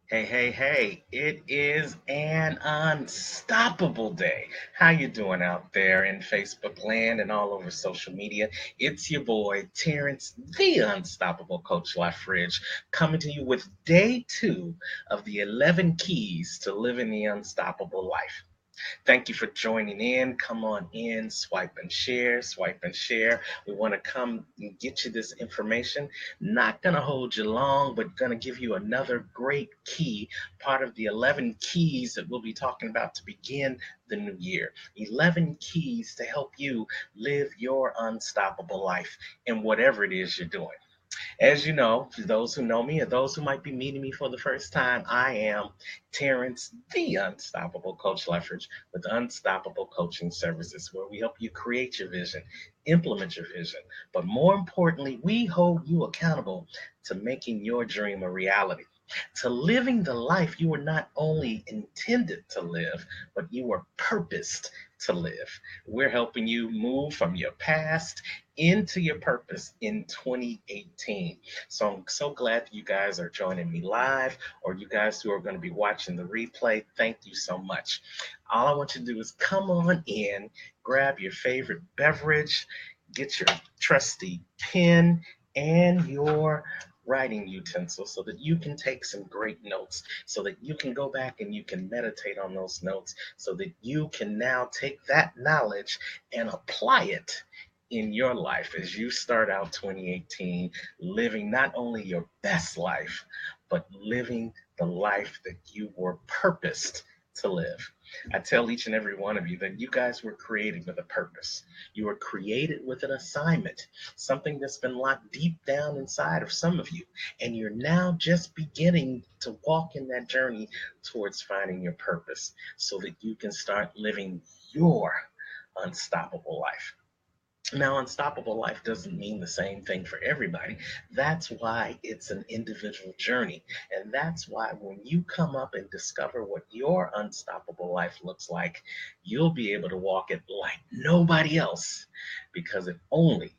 Hey, hey, hey, it is an unstoppable day. How you doing out there in Facebook land and all over social media? It's your boy, Terrance, the unstoppable Coach Lafridge, coming to you with day two of the 11 keys to living the unstoppable life. Thank you for joining in. Come on in, swipe and share, swipe and share. We want to come and get you this information. Not going to hold you long, but going to give you another great key, part of the 11 keys that we'll be talking about to begin the new year. 11 keys to help you live your unstoppable life in whatever it is you're doing. As you know, for those who know me or those who might be meeting me for the first time, I am Terrance, the Unstoppable Coach Leffridge with Unstoppable Coaching Services, where we help you create your vision, implement your vision, but more importantly, we hold you accountable to making your dream a reality. To living the life you were not only intended to live, but you were purposed to live. We're helping you move from your past into your purpose in 2018. So I'm so glad that you guys are joining me live, or you guys who are going to be watching the replay. Thank you so much. All I want you to do is come on in, grab your favorite beverage, get your trusty pen and your writing utensil so that you can take some great notes, so that you can go back and you can meditate on those notes, so that you can now take that knowledge and apply it in your life as you start out 2018 living not only your best life, but living the life that you were purposed to live. I tell each and every one of you that you guys were created with a purpose. You were created with an assignment, something that's been locked deep down inside of some of you. And you're now just beginning to walk in that journey towards finding your purpose so that you can start living your unstoppable life. Now, unstoppable life doesn't mean the same thing for everybody. That's why it's an individual journey. And that's why when you come up and discover what your unstoppable life looks like, you'll be able to walk it like nobody else because it only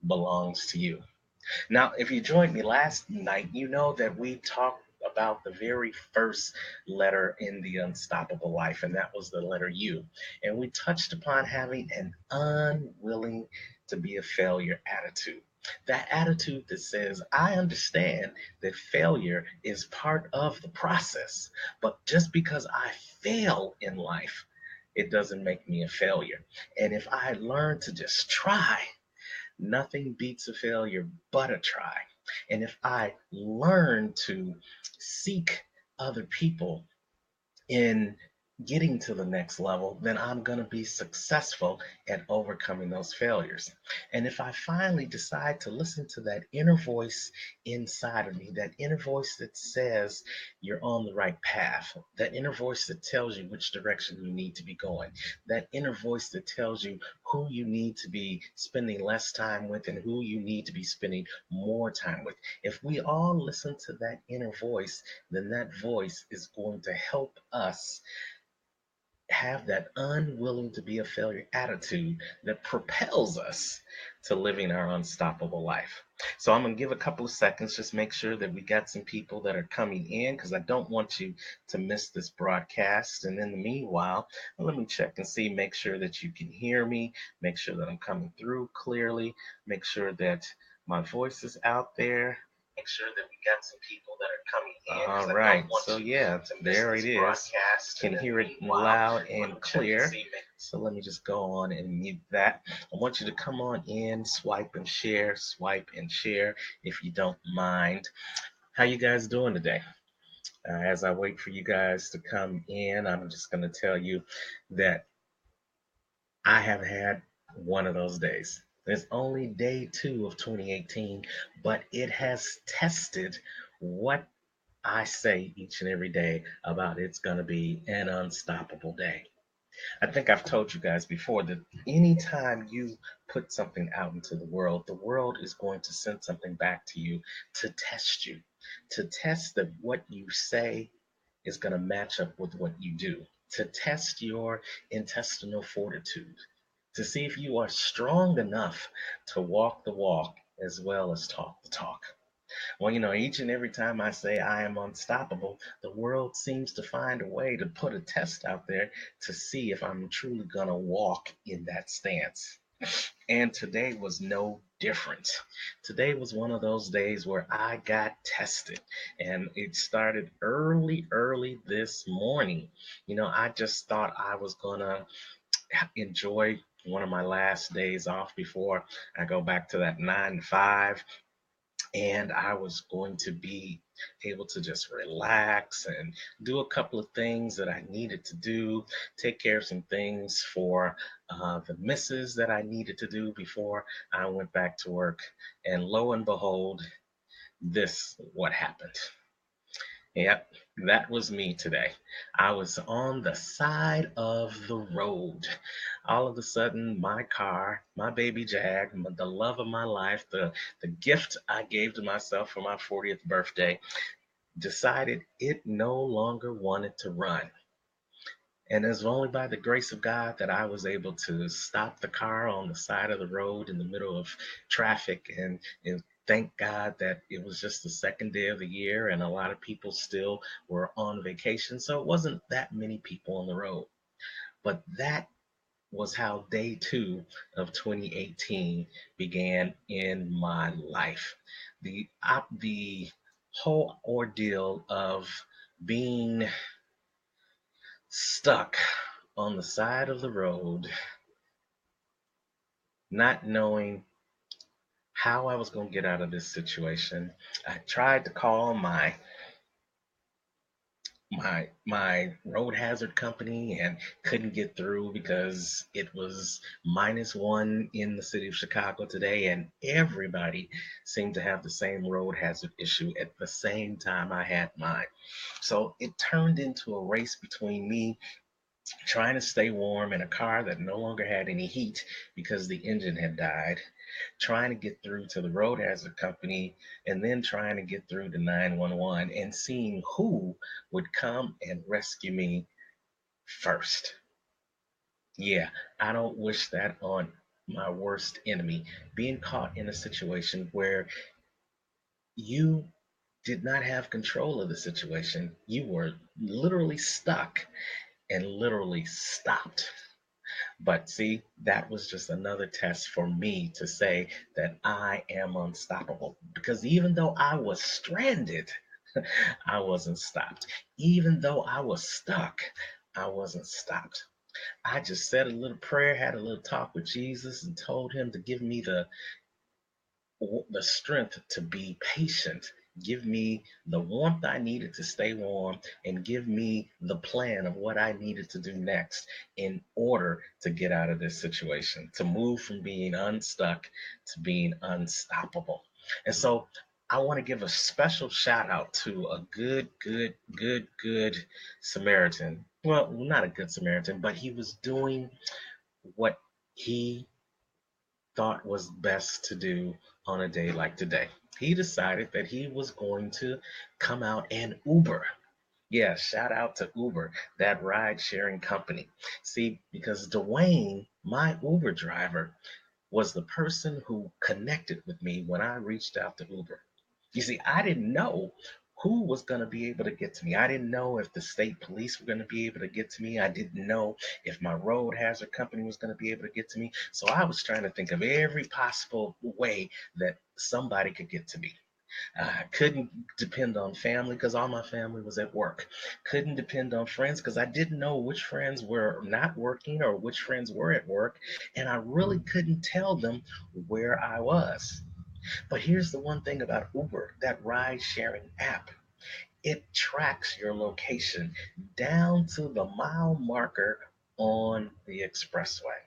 belongs to you. Now, if you joined me last night, you know that we talked about the very first letter in the unstoppable life, and that was the letter U. And we touched upon having an unwilling to be a failure attitude. That attitude that says, I understand that failure is part of the process, but just because I fail in life, it doesn't make me a failure. And if I learn to just try, nothing beats a failure but a try. And if I learn to seek other people in getting to the next level, then I'm going to be successful at overcoming those failures. And if I finally decide to listen to that inner voice inside of me, that inner voice that says you're on the right path, that inner voice that tells you which direction you need to be going, that inner voice that tells you who you need to be spending less time with and who you need to be spending more time with. If we all listen to that inner voice, then that voice is going to help us have that unwilling to be a failure attitude that propels us to living our unstoppable life. So I'm going to give a couple of seconds, just make sure that we got some people that are coming in because I don't want you to miss this broadcast. And in the meanwhile, let me check and see, make sure that you can hear me, make sure that I'm coming through clearly, make sure that my voice is out there. Make sure that we got some people that are coming in. All right. So yeah, there it is. Can hear it loud and clear. So let me just go on and mute that. I want you to come on in, swipe and share if you don't mind. How you guys doing today? As I wait for you guys to come in, I'm just going to tell you that I have had one of those days. It's only day two of 2018, but it has tested what I say each and every day about it's going to be an unstoppable day. I think I've told you guys before that anytime you put something out into the world is going to send something back to you, to test that what you say is going to match up with what you do, to test your intestinal fortitude, to see if you are strong enough to walk the walk as well as talk the talk. Well, each and every time I say I am unstoppable, the world seems to find a way to put a test out there to see if I'm truly going to walk in that stance. And today was no different. Today was one of those days where I got tested, and it started early, early this morning. I just thought I was going to enjoy one of my last days off before I go back to that 9 to 5, and I was going to be able to just relax and do a couple of things that I needed to do, take care of some things for the misses that I needed to do before I went back to work. And lo and behold, this what happened. Yep, that was me today. I was on the side of the road. All of a sudden, my car, my baby Jag, the love of my life, the gift I gave to myself for my 40th birthday, decided it no longer wanted to run. And it's only by the grace of God that I was able to stop the car on the side of the road in the middle of traffic. And thank God that it was just the second day of the year and a lot of people still were on vacation. So it wasn't that many people on the road. But that was how day two of 2018 began in my life. The whole ordeal of being stuck on the side of the road, not knowing how I was going to get out of this situation. I tried to call my road hazard company and couldn't get through because it was -1 in the city of Chicago today, and everybody seemed to have the same road hazard issue at the same time I had mine. So it turned into a race between me trying to stay warm in a car that no longer had any heat because the engine had died, trying to get through to the road hazard company, and then trying to get through to 911 and seeing who would come and rescue me first. Yeah, I don't wish that on my worst enemy. Being caught in a situation where you did not have control of the situation, you were literally stuck and literally stopped. But see, that was just another test for me to say that I am unstoppable. Because even though I was stranded, I wasn't stopped. Even though I was stuck, I wasn't stopped. I just said a little prayer, had a little talk with Jesus, and told him to give me the strength to be patient. Give me the warmth I needed to stay warm, and give me the plan of what I needed to do next in order to get out of this situation, to move from being unstuck to being unstoppable. And so I want to give a special shout out to a good Samaritan. Well, not a good Samaritan, but he was doing what he thought was best to do on a day like today. He decided that he was going to come out and Uber. Yeah, shout out to Uber, that ride sharing company. See, because Dwayne, my Uber driver, was the person who connected with me when I reached out to Uber. You see, I didn't know who was going to be able to get to me. I didn't know if the state police were going to be able to get to me. I didn't know if my road hazard company was going to be able to get to me. So I was trying to think of every possible way that somebody could get to me. I couldn't depend on family because all my family was at work. Couldn't depend on friends because I didn't know which friends were not working or which friends were at work. And I really couldn't tell them where I was. But here's the one thing about Uber, that ride sharing app. It tracks your location down to the mile marker on the expressway.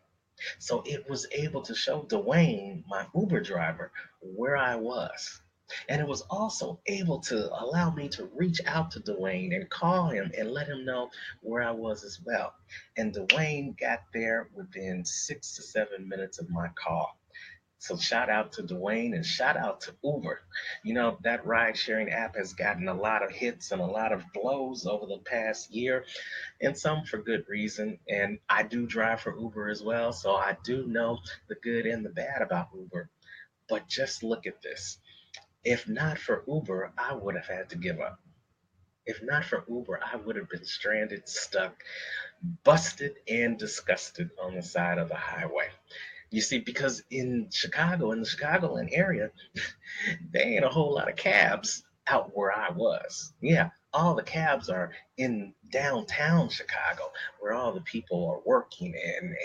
So it was able to show Dwayne, my Uber driver, where I was. And it was also able to allow me to reach out to Dwayne and call him and let him know where I was as well. And Dwayne got there within 6 to 7 minutes of my call. So shout out to Dwayne and shout out to Uber. That ride sharing app has gotten a lot of hits and a lot of blows over the past year, and some for good reason. And I do drive for Uber as well, so I do know the good and the bad about Uber. But just look at this. If not for Uber, I would have had to give up. If not for Uber, I would have been stranded, stuck, busted, and disgusted on the side of the highway. You see, because in Chicago, in the Chicagoland area, there ain't a whole lot of cabs out where I was. Yeah, all the cabs are in downtown Chicago, where all the people are working and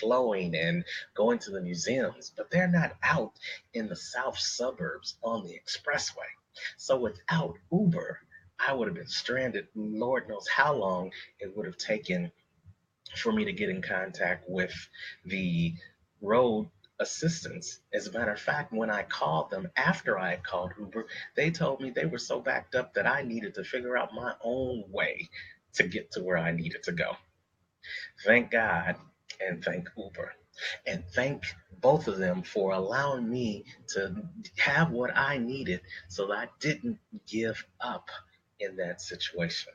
flowing and going to the museums, but they're not out in the south suburbs on the expressway. So without Uber, I would have been stranded. Lord knows how long it would have taken for me to get in contact with the road assistance. As a matter of fact, when I called them after I had called Uber, they told me they were so backed up that I needed to figure out my own way to get to where I needed to go. Thank God and thank Uber. And thank both of them for allowing me to have what I needed so that I didn't give up in that situation.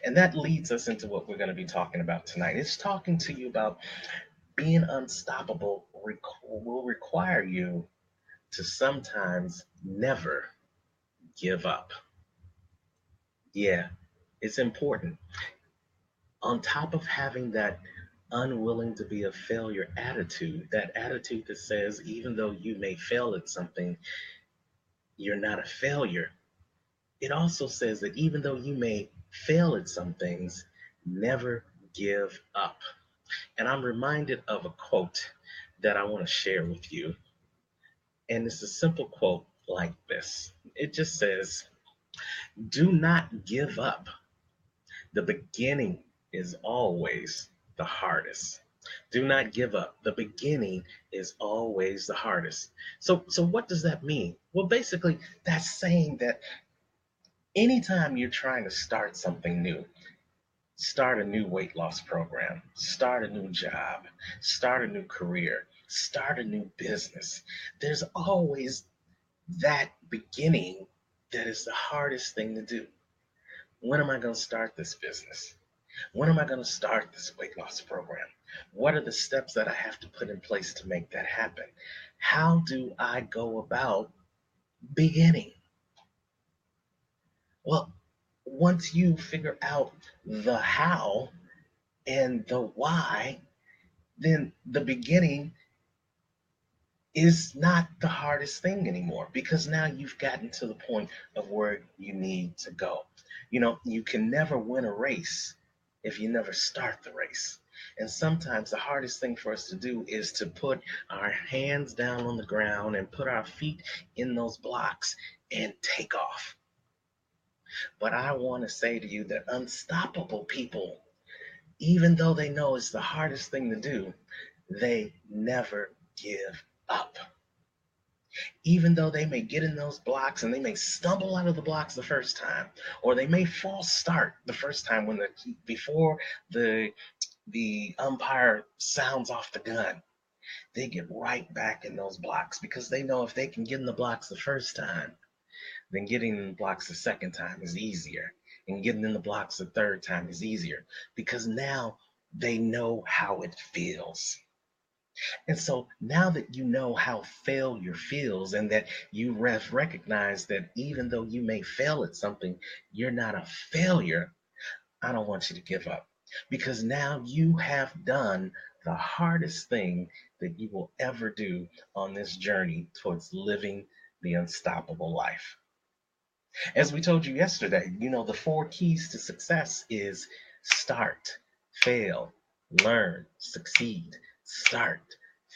And that leads us into what we're going to be talking about tonight. It's talking to you about being unstoppable will require you to sometimes never give up. Yeah, it's important. On top of having that unwilling to be a failure attitude, that attitude that says, even though you may fail at something, you're not a failure. It also says that even though you may fail at some things, never give up. And I'm reminded of a quote that I want to share with you. And it's a simple quote like this. It just says, "Do not give up. The beginning is always the hardest." Do not give up. The beginning is always the hardest. So what does that mean? Well, basically, that's saying that anytime you're trying to start something new, start a new weight loss program, start a new job, start a new career, start a new business. There's always that beginning that is the hardest thing to do. When am I going to start this business? When am I going to start this weight loss program? What are the steps that I have to put in place to make that happen? How do I go about beginning? Well, once you figure out the how and the why, then the beginning is not the hardest thing anymore because now you've gotten to the point of where you need to go. You know, you can never win a race if you never start the race. And sometimes the hardest thing for us to do is to put our hands down on the ground and put our feet in those blocks and take off. But I want to say to you that unstoppable people, even though they know it's the hardest thing to do, they never give up. Even though they may get in those blocks and they may stumble out of the blocks the first time, or they may false start the first time when the before the umpire sounds off the gun, they get right back in those blocks because they know if they can get in the blocks the first time, then getting in the blocks the second time is easier. And getting in the blocks the third time is easier because now they know how it feels. And so now that you know how failure feels and that you recognize that even though you may fail at something, you're not a failure, I don't want you to give up because now you have done the hardest thing that you will ever do on this journey towards living the unstoppable life. As we told you yesterday, you know, the four keys to success is start, fail, learn, succeed. Start,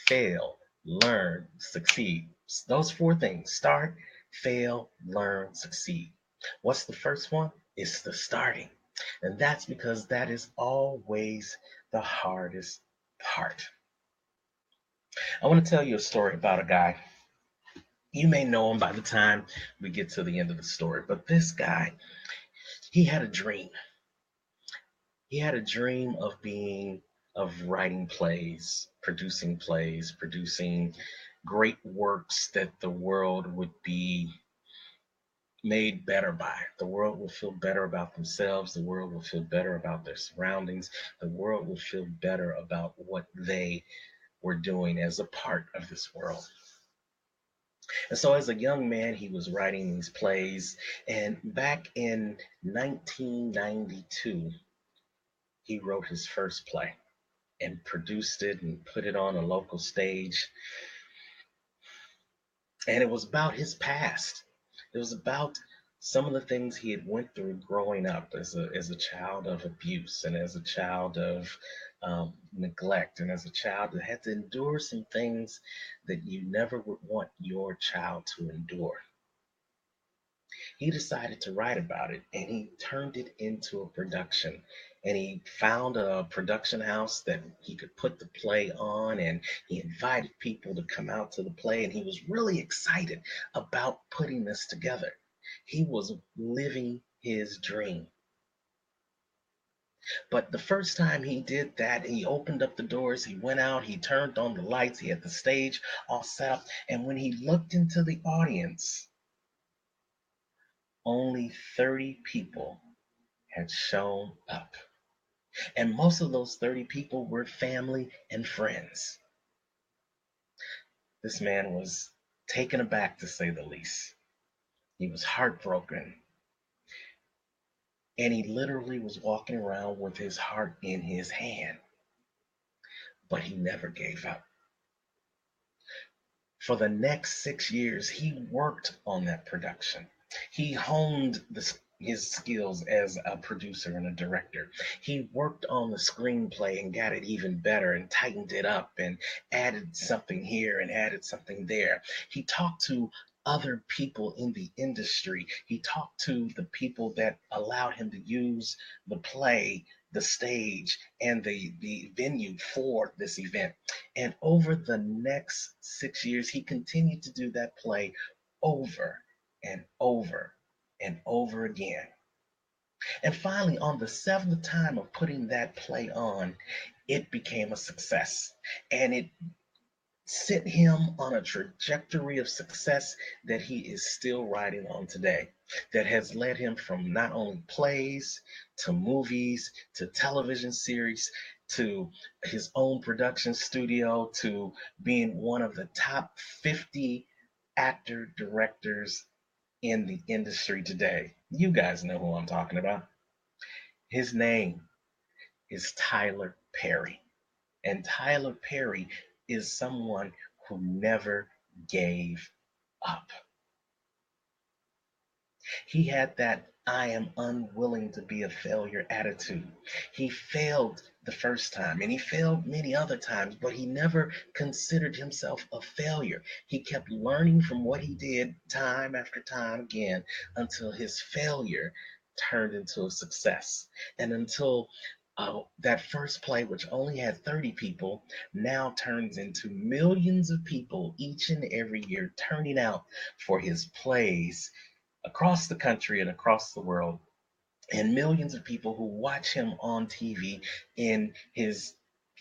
fail, learn, succeed. Those four things: start, fail, learn, succeed. What's the first one? It's the starting. And that's because that is always the hardest part. I want to tell you a story about a guy. You may know him by the time we get to the end of the story, but this guy, he had a dream. He had a dream of writing plays, producing great works that the world would be made better by. The world would feel better about themselves. The world would feel better about their surroundings. The world would feel better about what they were doing as a part of this world. And so, as a young man, he was writing these plays. And back in 1992, he wrote his first play and produced it and put it on a local stage. And it was about his past. It was about some of the things he had went through growing up as a child of abuse and as a child of neglect and as a child that had to endure some things that you never would want your child to endure. He decided to write about it and he turned it into a production. And he found a production house that he could put the play on, and he invited people to come out to the play. And he was really excited about putting this together. He was living his dream. But the first time he did that, he opened up the doors, he went out, he turned on the lights, he had the stage all set up. And when he looked into the audience, only 30 people had shown up. And most of those 30 people were family and friends. This man was taken aback, to say the least. He was heartbroken. And he literally was walking around with his heart in his hand. But he never gave up. For the next 6 years, he worked on that production. He honed his skills as a producer and a director. He worked on the screenplay and got it even better and tightened it up and added something here and added something there. He talked to other people in the industry. He talked to the people that allowed him to use the play, the stage, and the venue for this event. And over the next 6 years, he continued to do that play over and over and over again. And finally, on the seventh time of putting that play on, it became a success. And it set him on a trajectory of success that he is still riding on today, that has led him from not only plays to movies to television series to his own production studio to being one of the top 50 actor directors in the industry today. You guys know who I'm talking about. His name is Tyler Perry. And Tyler Perry is someone who never gave up. He had that I am unwilling to be a failure attitude. He failed the first time and he failed many other times, but he never considered himself a failure. He kept learning from what he did time after time again until his failure turned into a success. And until that first play, which only had 30 people, now turns into millions of people each and every year turning out for his plays across the country and across the world, and millions of people who watch him on TV in his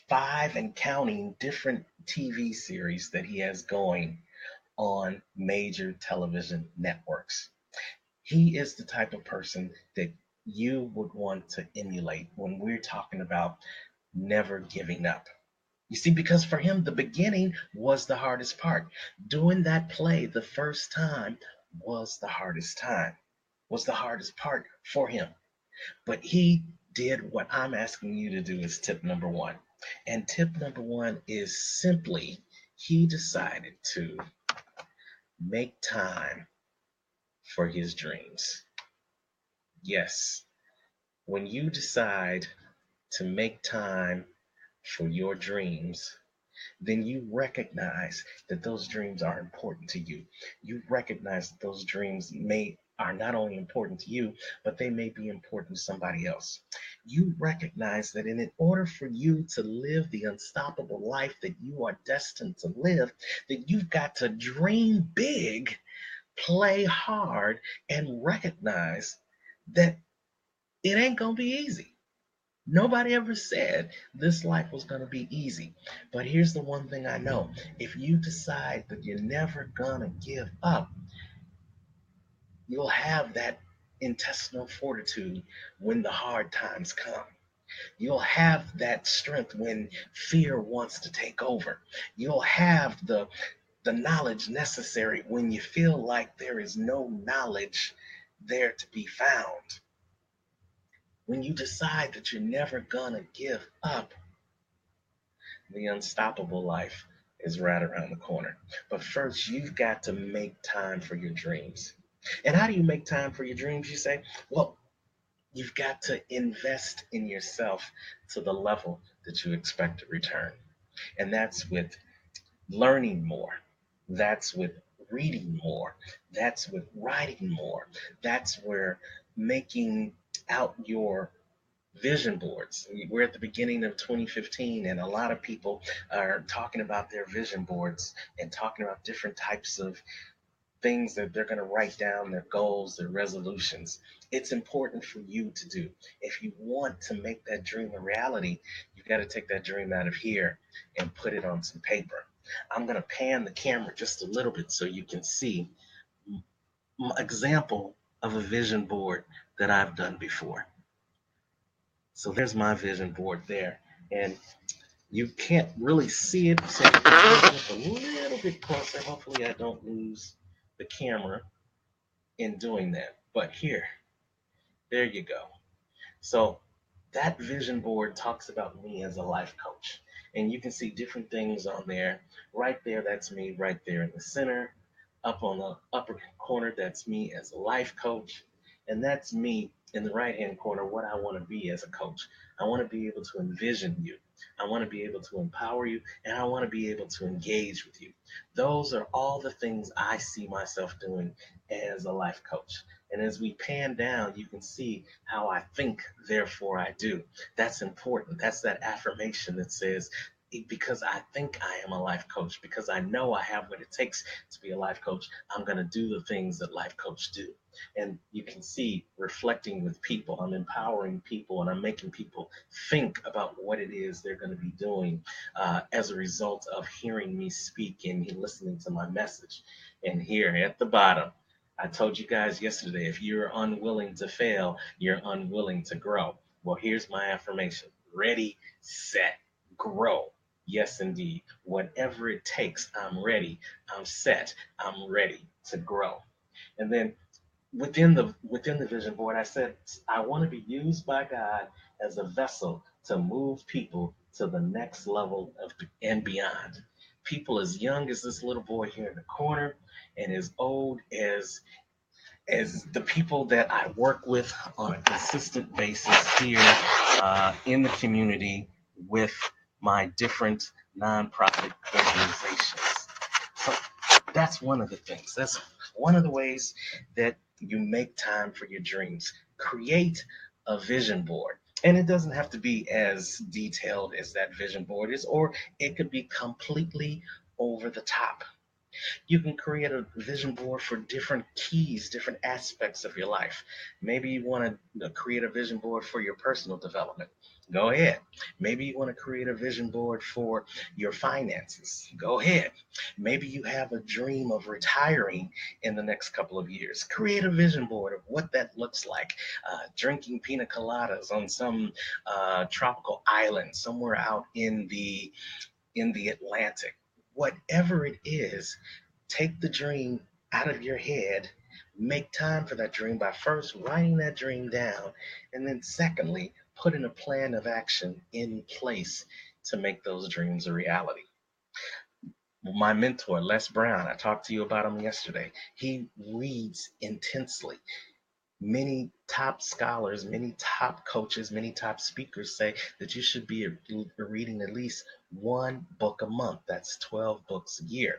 five and counting different TV series that he has going on major television networks. He is the type of person that you would want to emulate when we're talking about never giving up. You see, because for him, the beginning was the hardest part. Doing that play the first time was the hardest time, was the hardest part for him. But he did what I'm asking you to do is tip number one. And tip number one is simply he decided to make time for his dreams. Yes, when you decide to make time for your dreams, then you recognize that those dreams are important to you. You recognize that those dreams may are not only important to you, but they may be important to somebody else. You recognize that in order for you to live the unstoppable life that you are destined to live, that you've got to dream big, play hard, and recognize that it ain't gonna be easy. Nobody ever said this life was going to be easy. But here's the one thing I know. If you decide that you're never going to give up, you'll have that intestinal fortitude when the hard times come. You'll have that strength when fear wants to take over. You'll have the the knowledge necessary when you feel like there is no knowledge there to be found. When you decide that you're never gonna give up, the unstoppable life is right around the corner. But first, you've got to make time for your dreams. And how do you make time for your dreams, you say? Well, you've got to invest in yourself to the level that you expect to return. And that's with learning more. That's with reading more. That's with writing more. That's where making out your vision boards. We're at the beginning of 2015, and a lot of people are talking about their vision boards and talking about different types of things that they're going to write down, their goals, their resolutions. It's important for you to do. If you want to make that dream a reality, you got to take that dream out of here and put it on some paper. I'm going to pan the camera just a little bit so you can see an example of a vision board that I've done before. So there's my vision board there. And you can't really see it, so you can bring it up a little bit closer. Hopefully I don't lose the camera in doing that. But here, there you go. So that vision board talks about me as a life coach. And you can see different things on there. Right there, that's me right there in the center. Up on the upper corner, that's me as a life coach. And that's me in the right hand corner, what I want to be as a coach. I want to be able to envision you. I want to be able to empower you, and I want to be able to engage with you. Those are all the things I see myself doing as a life coach. And as we pan down, you can see how I think, therefore I do. That's important. That's that affirmation that says, because I think I am a life coach, because I know I have what it takes to be a life coach, I'm going to do the things that life coach do. And you can see reflecting with people, I'm empowering people and I'm making people think about what it is they're going to be doing as a result of hearing me speak and listening to my message. And here at the bottom, I told you guys yesterday, if you're unwilling to fail, you're unwilling to grow. Well, here's my affirmation: ready, set, grow. Yes, indeed. Whatever it takes, I'm ready, I'm set, I'm ready to grow. And then within the vision board, I said I want to be used by God as a vessel to move people to the next level of and beyond. People as young as this little boy here in the corner, and as old as the people that I work with on a consistent basis here in the community with my different nonprofit organizations. So that's one of the things. That's one of the ways that you make time for your dreams. Create a vision board. And it doesn't have to be as detailed as that vision board is, or it could be completely over the top. You can create a vision board for different keys, different aspects of your life. Maybe you want to create a vision board for your personal development. Go ahead. Maybe you want to create a vision board for your finances. Go ahead. Maybe you have a dream of retiring in the next couple of years. Create a vision board of what that looks like. Drinking pina coladas on some tropical island somewhere out in the Atlantic. Whatever it is, take the dream out of your head, make time for that dream by first writing that dream down, and then secondly, putting a plan of action in place to make those dreams a reality. My mentor, Les Brown, I talked to you about him yesterday. He reads intensely. Many top scholars, many top coaches, many top speakers say that you should be reading at least one book a month. That's 12 books a year.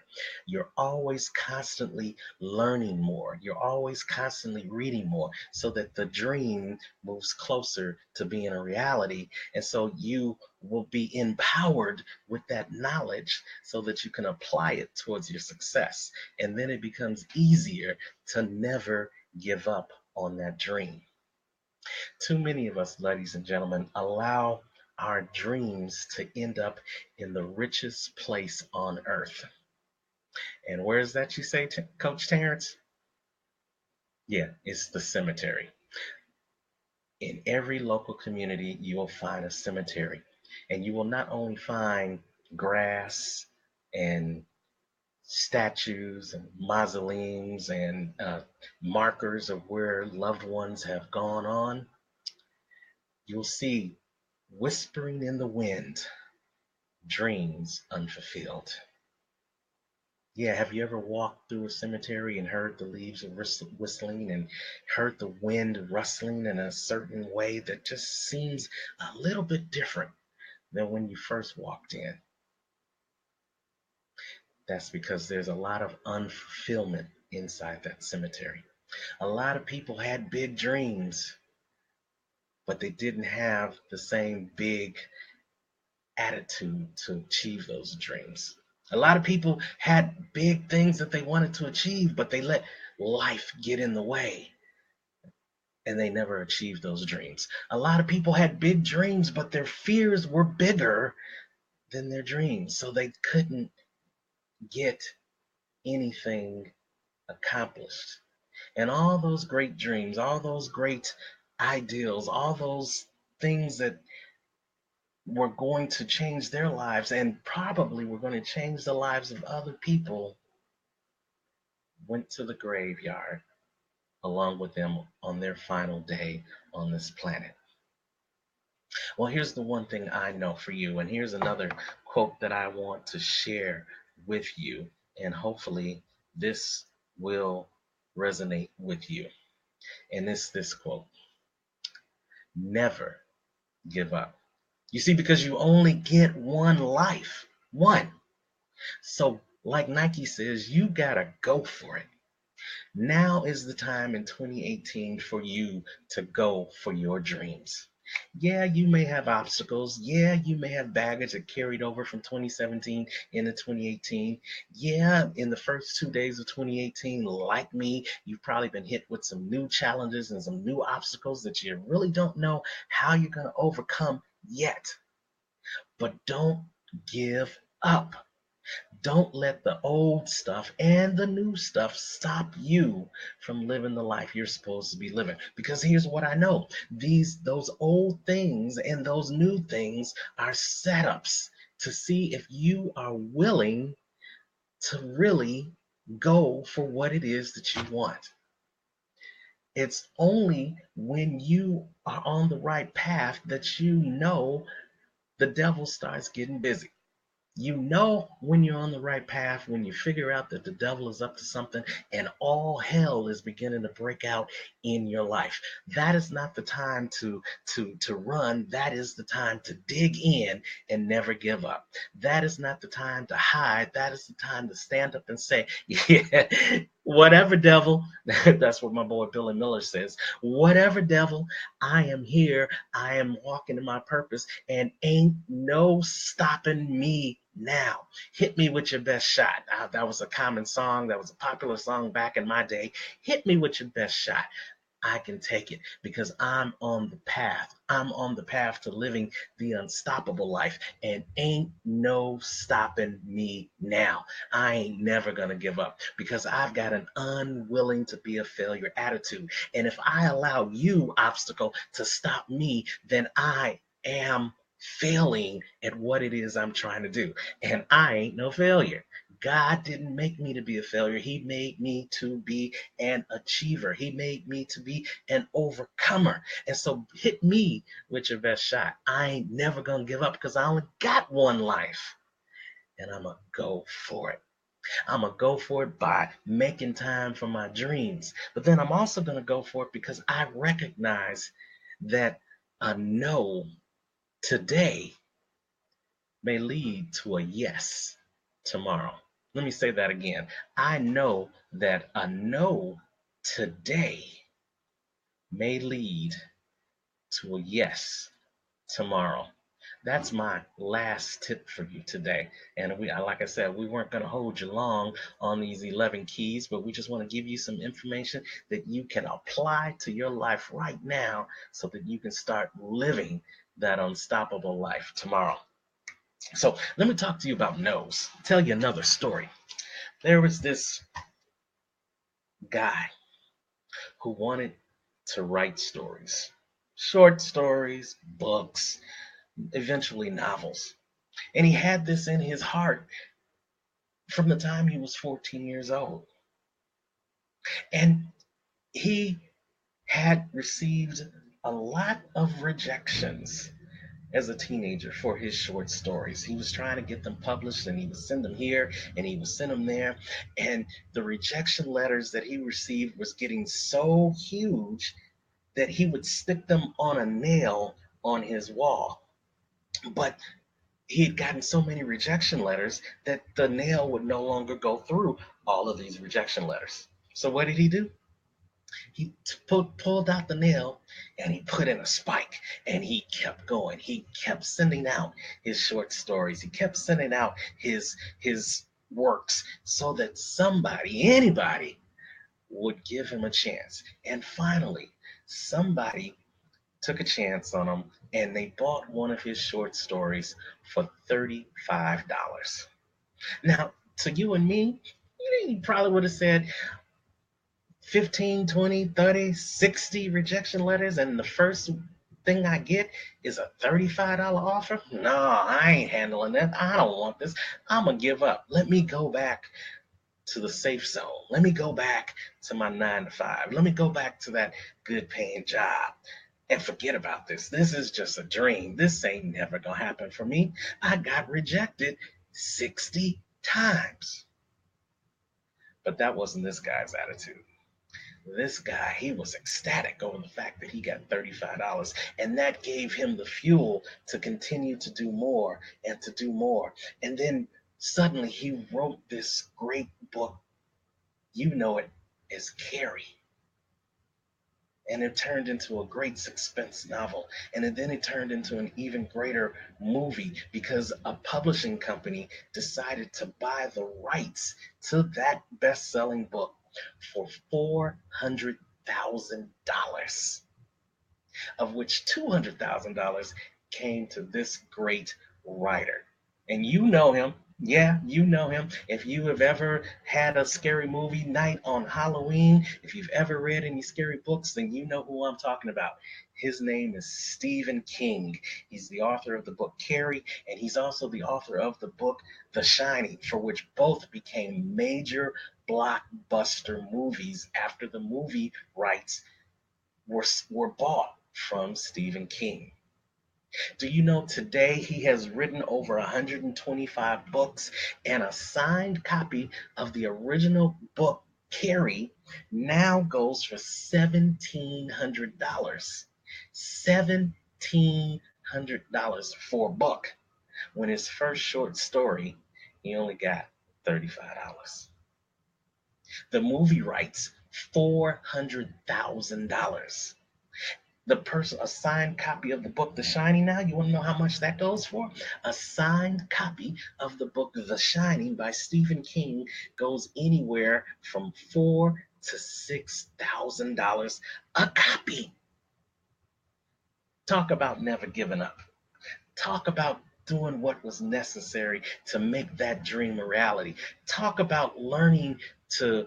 You're always constantly learning more. You're always constantly reading more so that the dream moves closer to being a reality. And so you will be empowered with that knowledge so that you can apply it towards your success. And then it becomes easier to never give up on that dream. Too many of us, ladies and gentlemen, allow our dreams to end up in the richest place on earth. And where is that, you say, Coach Terrance? Yeah, it's the cemetery. In every local community, you will find a cemetery. And you will not only find grass and statues and mausoleums and markers of where loved ones have gone on, you'll see whispering in the wind, dreams unfulfilled. Yeah, have you ever walked through a cemetery and heard the leaves whistling and heard the wind rustling in a certain way that just seems a little bit different than when you first walked in? That's because there's a lot of unfulfillment inside that cemetery. A lot of people had big dreams, but they didn't have the same big attitude to achieve those dreams. A lot of people had big things that they wanted to achieve, but they let life get in the way and they never achieved those dreams. A lot of people had big dreams, but their fears were bigger than their dreams, so they couldn't get anything accomplished. And all those great dreams, all those great ideals, all those things that were going to change their lives and probably were going to change the lives of other people went to the graveyard along with them on their final day on this planet. Well, here's the one thing I know for you, and here's another quote that I want to share with you, and hopefully this will resonate with you. And it's this quote: never give up. You see, because you only get one life, one. So, like Nike says, you gotta go for it. Now is the time in 2018 for you to go for your dreams. Yeah, you may have obstacles. Yeah, you may have baggage that carried over from 2017 into 2018. Yeah, in the first 2 days of 2018, like me, you've probably been hit with some new challenges and some new obstacles that you really don't know how you're going to overcome yet. But don't give up. Don't let the old stuff and the new stuff stop you from living the life you're supposed to be living. Because here's what I know. Those old things and those new things are setups to see if you are willing to really go for what it is that you want. It's only when you are on the right path that you know the devil starts getting busy. You know when you're on the right path, when you figure out that the devil is up to something and all hell is beginning to break out in your life. That is not the time to run. That is the time to dig in and never give up. That is not the time to hide. That is the time to stand up and say, yeah, whatever devil, that's what my boy Billy Miller says. Whatever devil, I am here. I am walking in my purpose and ain't no stopping me now. Hit me with your best shot. That was a common song. That was a popular song back in my day. Hit me with your best shot. I can take it because I'm on the path. I'm on the path to living the unstoppable life and ain't no stopping me now. I ain't never going to give up because I've got an unwilling to be a failure attitude. And if I allow you, obstacle, to stop me, then I am failing at what it is I'm trying to do. And I ain't no failure. God didn't make me to be a failure. He made me to be an achiever. He made me to be an overcomer. And so hit me with your best shot. I ain't never going to give up because I only got one life. And I'm going to go for it. I'm going to go for it by making time for my dreams. But then I'm also going to go for it because I recognize that a no today may lead to a yes tomorrow. Let me say that again. I know that a no today may lead to a yes tomorrow. That's my last tip for you today. And like I said, we weren't going to hold you long on these 11 keys, but we just want to give you some information that you can apply to your life right now so that you can start living that unstoppable life tomorrow. So let me talk to you about no's. Tell you another story. There was this guy who wanted to write stories, short stories, books, eventually novels. And he had this in his heart from the time he was 14 years old. And he had received a lot of rejections as a teenager for his short stories. He was trying to get them published and he would send them here and he would send them there. And the rejection letters that he received was getting so huge that he would stick them on a nail on his wall. But he had gotten so many rejection letters that the nail would no longer go through all of these rejection letters. So what did he do? He pulled out the nail and he put in a spike and he kept going. He kept sending out his short stories. He kept sending out his works so that somebody, anybody, would give him a chance. And finally, somebody took a chance on him and they bought one of his short stories for $35. Now, to you and me, you probably would have said, 15, 20, 30, 60 rejection letters, and the first thing I get is a $35 offer? No, I ain't handling that. I don't want this. I'm going to give up. Let me go back to the safe zone. Let me go back to my 9 to 5. Let me go back to that good paying job and forget about this. This is just a dream. This ain't never going to happen for me. I got rejected 60 times. But that wasn't this guy's attitude. This guy, he was ecstatic over the fact that he got $35, and that gave him the fuel to continue to do more and to do more. And then suddenly he wrote this great book. You know it as Carrie. And it turned into a great suspense novel. And then it turned into an even greater movie because a publishing company decided to buy the rights to that best selling book for $400,000, of which $200,000 came to this great writer. And you know him. Yeah, you know him. If you have ever had a scary movie night on Halloween, if you've ever read any scary books, then you know who I'm talking about. His name is Stephen King. He's the author of the book Carrie, and he's also the author of the book The Shining, for which both became major blockbuster movies after the movie rights were bought from Stephen King. Do you know today he has written over 125 books, and a signed copy of the original book, Carrie, now goes for $1,700. $1,700 for a book, when his first short story, he only got $35. The movie rights, $400,000. The person, a signed copy of the book The Shining. Now you want to know how much that goes for? A signed copy of the book The Shining by Stephen King goes anywhere from $4,000 to $6,000 a copy. Talk about never giving up. Talk about doing what was necessary to make that dream a reality. Talk about learning to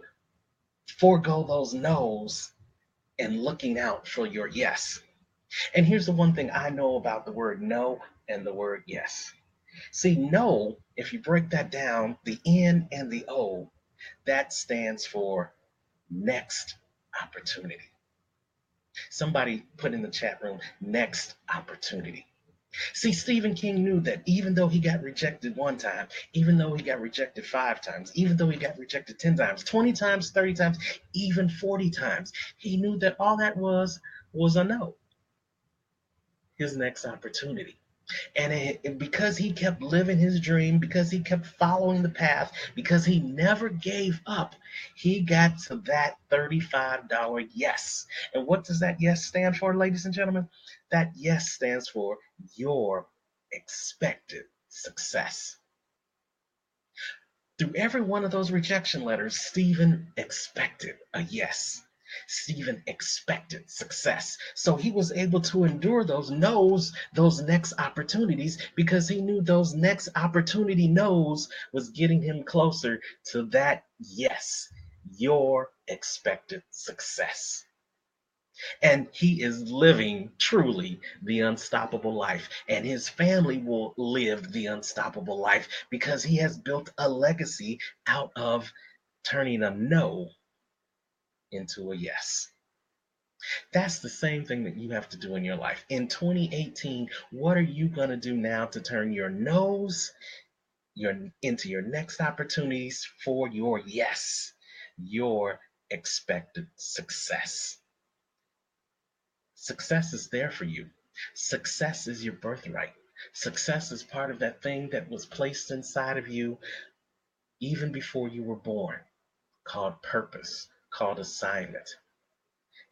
forego those no's and looking out for your yes. And here's the one thing I know about the word no and the word yes. See, no, if you break that down, the N and the O, that stands for next opportunity. Somebody put in the chat room, next opportunity. See, Stephen King knew that even though he got rejected one time, even though he got rejected 5 times, even though he got rejected 10 times, 20 times, 30 times, even 40 times, he knew that all that was a no, his next opportunity. And because he kept living his dream, because he kept following the path, because he never gave up, he got to that $35 yes. And what does that yes stand for, ladies and gentlemen? That yes stands for your expected success. Through every one of those rejection letters, Stephen expected a yes. Stephen expected success. So he was able to endure those no's, those next opportunities, because he knew those next opportunity no's was getting him closer to that yes, your expected success. And he is living truly the unstoppable life. And his family will live the unstoppable life because he has built a legacy out of turning a no into a yes. That's the same thing that you have to do in your life. In 2018, what are you going to do now to turn your no's into your next opportunities for your yes, your expected success? Success is there for you. Success is your birthright. Success is part of that thing that was placed inside of you even before you were born, called purpose, called assignment.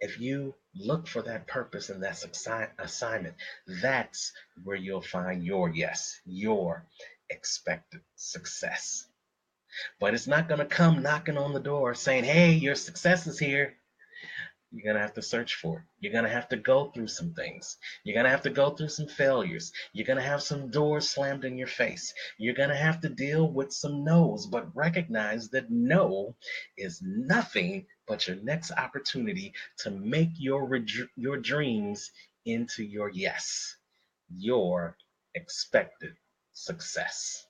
If you look for that purpose and that assignment, that's where you'll find your yes, your expected success. But it's not going to come knocking on the door saying, hey, your success is here. You're going to have to search for it. You're going to have to go through some things. You're going to have to go through some failures. You're going to have some doors slammed in your face. You're going to have to deal with some no's, but recognize that no is nothing but your next opportunity to make your dreams into your yes, your expected success.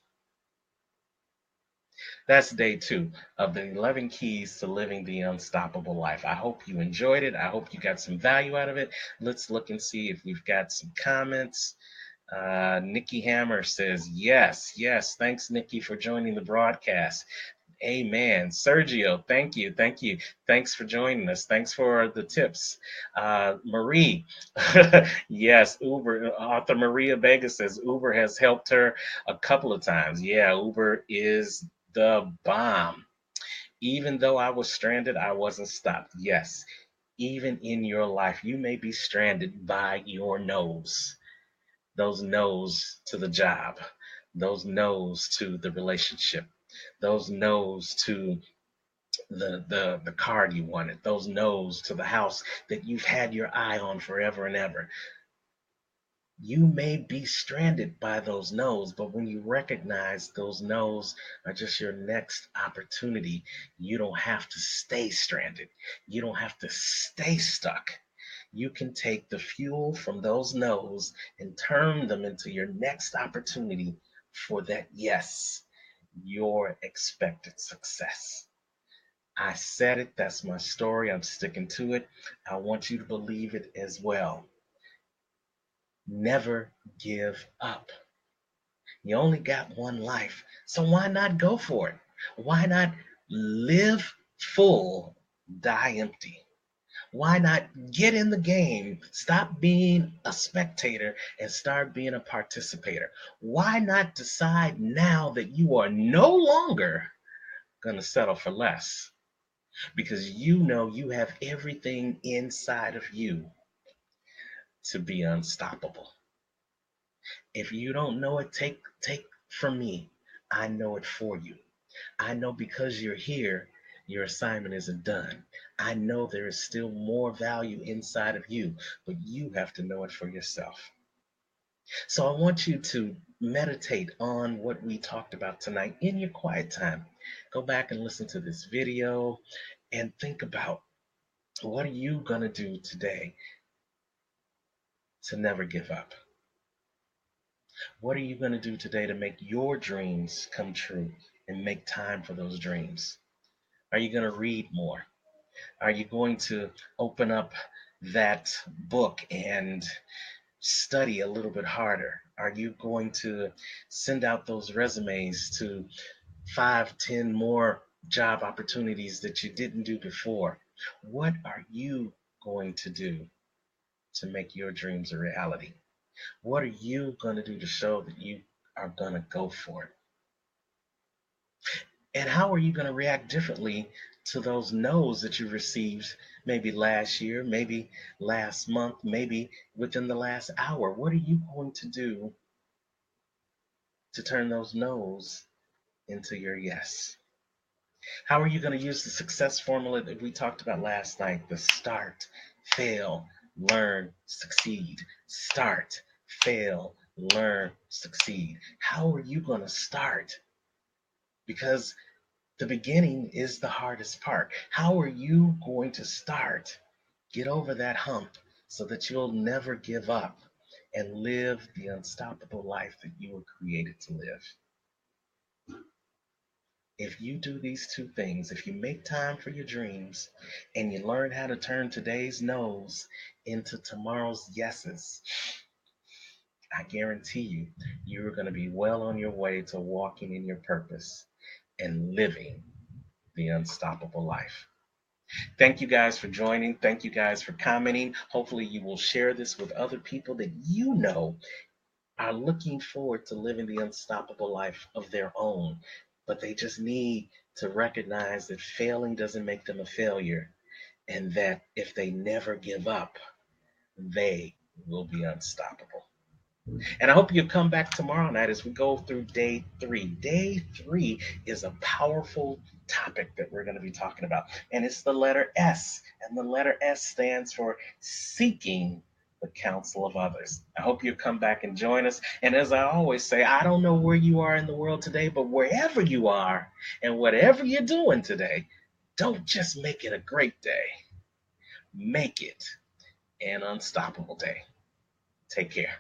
That's day two of the 11 keys to living the unstoppable life. I hope you enjoyed it. I hope you got some value out of it. Let's look and see if we've got some comments. Nikki Hammer says, yes, yes. Thanks, Nikki, for joining the broadcast. Amen. Sergio, thank you. Thank you. Thanks for joining us. Thanks for the tips. Marie, yes, Uber, author Maria Vega says Uber has helped her a couple of times. Yeah, Uber is the bomb. Even though I was stranded, I wasn't stopped. Yes, even in your life, you may be stranded by your nose. Those no's to the job, those no's to the relationship, those no's to the card you wanted, those no's to the house that you've had your eye on forever and ever. You may be stranded by those no's, but when you recognize those no's are just your next opportunity, you don't have to stay stranded. You don't have to stay stuck. You can take the fuel from those no's and turn them into your next opportunity for that yes, your expected success. I said it. That's my story. I'm sticking to it. I want you to believe it as well. Never give up. You only got one life. So why not go for it? Why not live full, die empty? Why not get in the game? Stop being a spectator and start being a participator. Why not decide now that you are no longer going to settle for less? Because you know you have everything inside of you to be unstoppable. If you don't know it, take from me. I know it for you. I know because you're here, your assignment isn't done. I know there is still more value inside of you, but you have to know it for yourself. So I want you to meditate on what we talked about tonight in your quiet time. Go back and listen to this video and think about what are you going to do today to never give up? What are you going to do today to make your dreams come true and make time for those dreams? Are you going to read more? Are you going to open up that book and study a little bit harder? Are you going to send out those resumes to 5, 10 more job opportunities that you didn't do before? What are you going to do to make your dreams a reality? What are you going to do to show that you are going to go for it? And how are you going to react differently to those no's that you received maybe last year, maybe last month, maybe within the last hour? What are you going to do to turn those no's into your yes? How are you going to use the success formula that we talked about last night? The start, fail, learn, succeed. Start, fail, learn, succeed. How are you going to start? Because the beginning is the hardest part. How are you going to start Get over that hump so that you'll never give up and live the unstoppable life that you were created to live. If you do these two things, if you make time for your dreams and you learn how to turn today's no's into tomorrow's yeses, I guarantee you, you're going to be well on your way to walking in your purpose and living the unstoppable life. Thank you guys for joining. Thank you guys for commenting. Hopefully, you will share this with other people that you know are looking forward to living the unstoppable life of their own, but they just need to recognize that failing doesn't make them a failure, and that if they never give up, they will be unstoppable. And I hope you come back tomorrow night as we go through day three. Day three is a powerful topic that we're going to be talking about, and it's the letter S. And the letter S stands for seeking the counsel of others. I hope you come back and join us. And as I always say, I don't know where you are in the world today, but wherever you are and whatever you're doing today, don't just make it a great day, make it an unstoppable day. Take care.